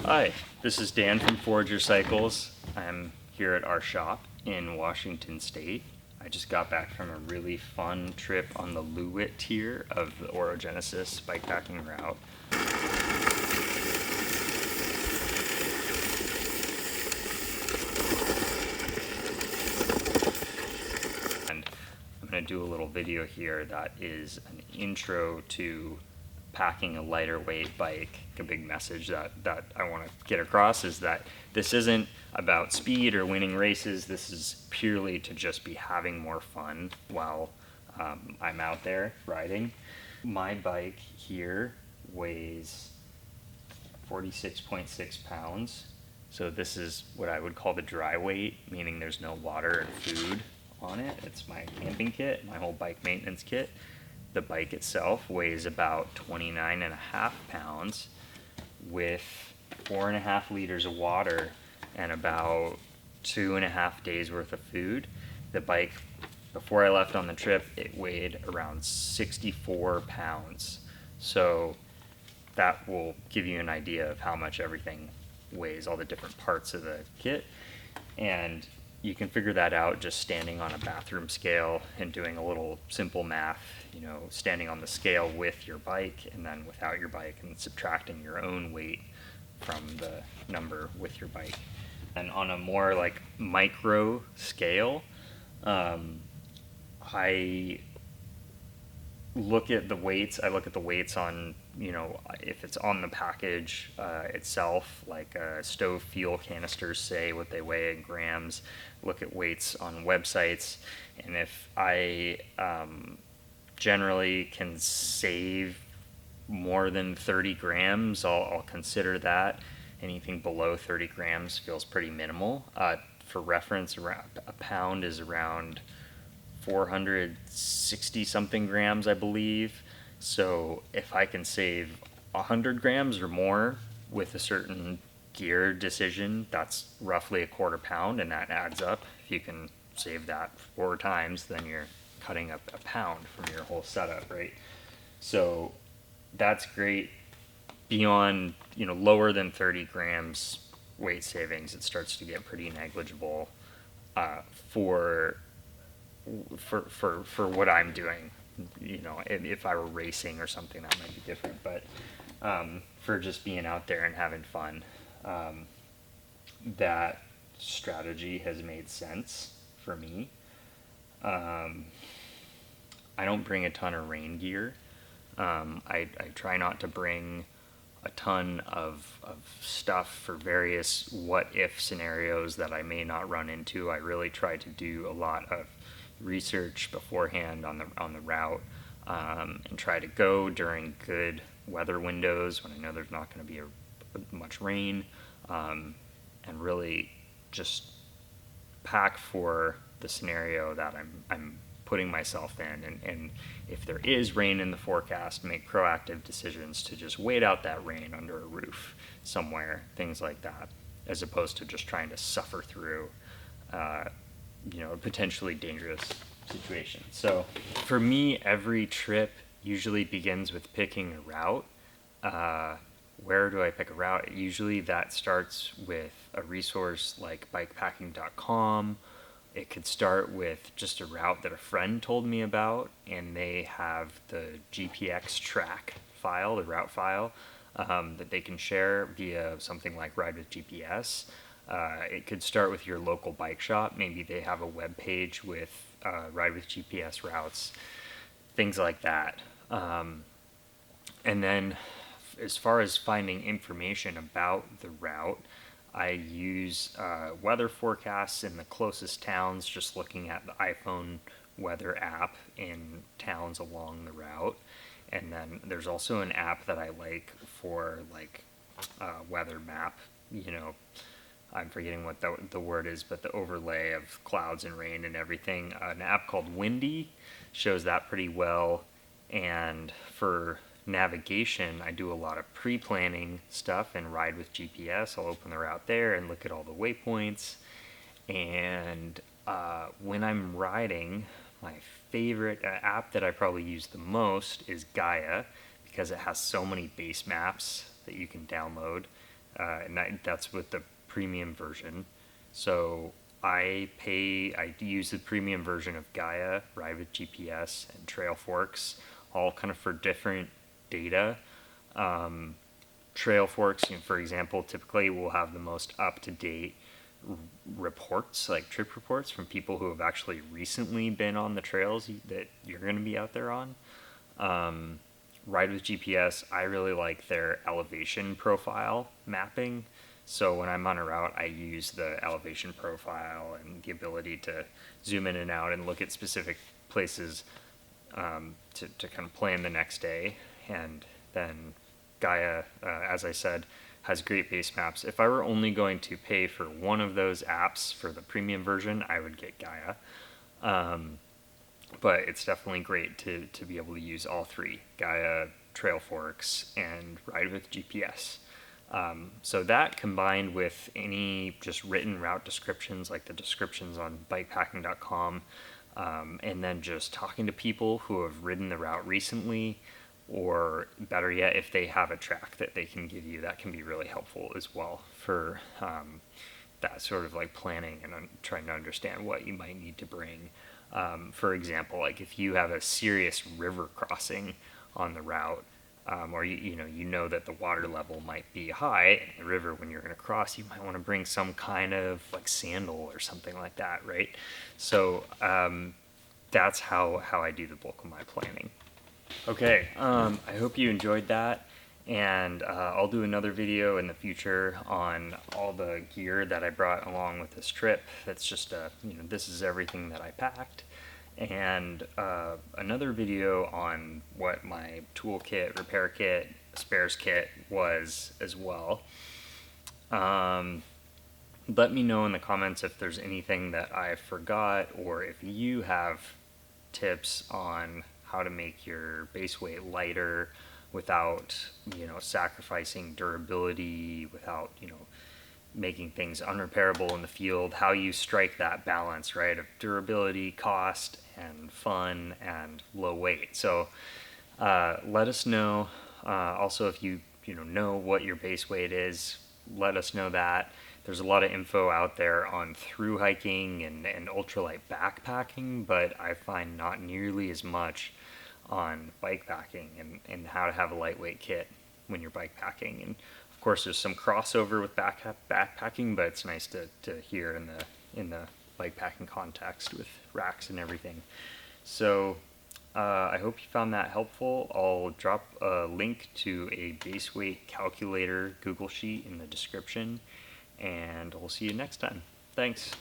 Hi, this is Dan from Forager Cycles. I'm here at our shop in Washington State. I just got back from a really fun trip on the Lewitt tier of the Orogenesis bikepacking route. And I'm going to do a little video here that is an intro to packing a lighter weight bike. A big message that I want to get across is that this isn't about speed or winning races. This is purely to just be having more fun while I'm out there riding. My bike here weighs 46.6 pounds. So this is what I would call the dry weight, meaning there's no water and food on it. It's my camping kit, my whole bike maintenance kit. The bike itself weighs about 29.5 pounds with 4.5 liters of water and about 2.5 days worth of food. The bike, before I left on the trip, it weighed around 64 pounds. So that will give you an idea of how much everything weighs, all the different parts of the kit. And you can figure that out just standing on a bathroom scale and doing a little simple math, standing on the scale with your bike and then without your bike and subtracting your own weight from the number with your bike. And on a more like micro scale, I look at the weights. I look at the weights on, if it's on the package itself, like stove fuel canisters say what they weigh in grams. Look at weights on websites, and if I generally can save more than 30 grams, I'll consider that. Anything below 30 grams feels pretty minimal. For reference, around a pound is around 460 something grams, I believe. So if I can save 100 grams or more with a certain gear decision, that's roughly a quarter pound, and that adds up. If you can save that 4 times, then you're cutting up a pound from your whole setup, right? So that's great. Beyond, lower than 30 grams weight savings, it starts to get pretty negligible for what I'm doing. If I were racing or something, that might be different, but for just being out there and having fun, that strategy has made sense for me. I don't bring a ton of rain gear. I try not to bring a ton of stuff for various what-if scenarios that I may not run into. I really try to do a lot of research beforehand on the route, and try to go during good weather windows when I know there's not going to be much rain, and really just pack for the scenario that I'm putting myself in, and if there is rain in the forecast, make proactive decisions to just wait out that rain under a roof somewhere, things like that, as opposed to just trying to suffer through a potentially dangerous situation. So for me, every trip usually begins with picking a route. Where do I pick a route? Usually that starts with a resource like bikepacking.com. It could start with just a route that a friend told me about, and they have the GPX track file, the route file, that they can share via something like Ride with GPS. It could start with your local bike shop. Maybe they have a web page with Ride with GPS routes, things like that. And then as far as finding information about the route, I use weather forecasts in the closest towns, just looking at the iPhone weather app in towns along the route. And then there's also an app that I like for weather map. I'm forgetting what the word is, but the overlay of clouds and rain and everything. An app called Windy shows that pretty well. And for navigation, I do a lot of pre-planning stuff and Ride with GPS. I'll open the route there and look at all the waypoints. And when I'm riding, my favorite app that I probably use the most is Gaia, because it has so many base maps that you can download. that's with the premium version. So I use the premium version of Gaia, Ride with GPS, and Trailforks, all kind of for different data. Trailforks, for example, typically will have the most up-to-date reports, like trip reports from people who have actually recently been on the trails that you're going to be out there on. Ride with GPS, I really like their elevation profile mapping. So when I'm on a route, I use the elevation profile and the ability to zoom in and out and look at specific places to kind of plan the next day. And then Gaia, as I said, has great base maps. If I were only going to pay for one of those apps for the premium version, I would get Gaia. But it's definitely great to be able to use all three, Gaia, Trailforks, and Ride with GPS. So that combined with any just written route descriptions, like the descriptions on bikepacking.com, and then just talking to people who have ridden the route recently, or better yet, if they have a track that they can give you, that can be really helpful as well for that sort of like planning and trying to understand what you might need to bring. For example, like if you have a serious river crossing on the route, or you know that the water level might be high in the river when you're going to cross, you might want to bring some kind of like sandal or something like that, right? So that's how I do the bulk of my planning. Okay, I hope you enjoyed that, and I'll do another video in the future on all the gear that I brought along with this trip. That's just this is everything that I packed, and another video on what my toolkit, repair kit, spares kit was as well. Let me know in the comments if there's anything that I forgot, or if you have tips on how to make your base weight lighter without sacrificing durability, without making things unrepairable in the field, how you strike that balance, right, of durability, cost, and fun, and low weight. So let us know. Also, if you know what your base weight is, let us know that. There's a lot of info out there on through hiking and ultralight backpacking, but I find not nearly as much on bike packing and how to have a lightweight kit when you're bike packing. And of course there's some crossover with backpacking, but it's nice to hear in the bike packing context with racks and everything. So I hope you found that helpful. I'll drop a link to a base weight calculator Google Sheet in the description, and we'll see you next time. Thanks.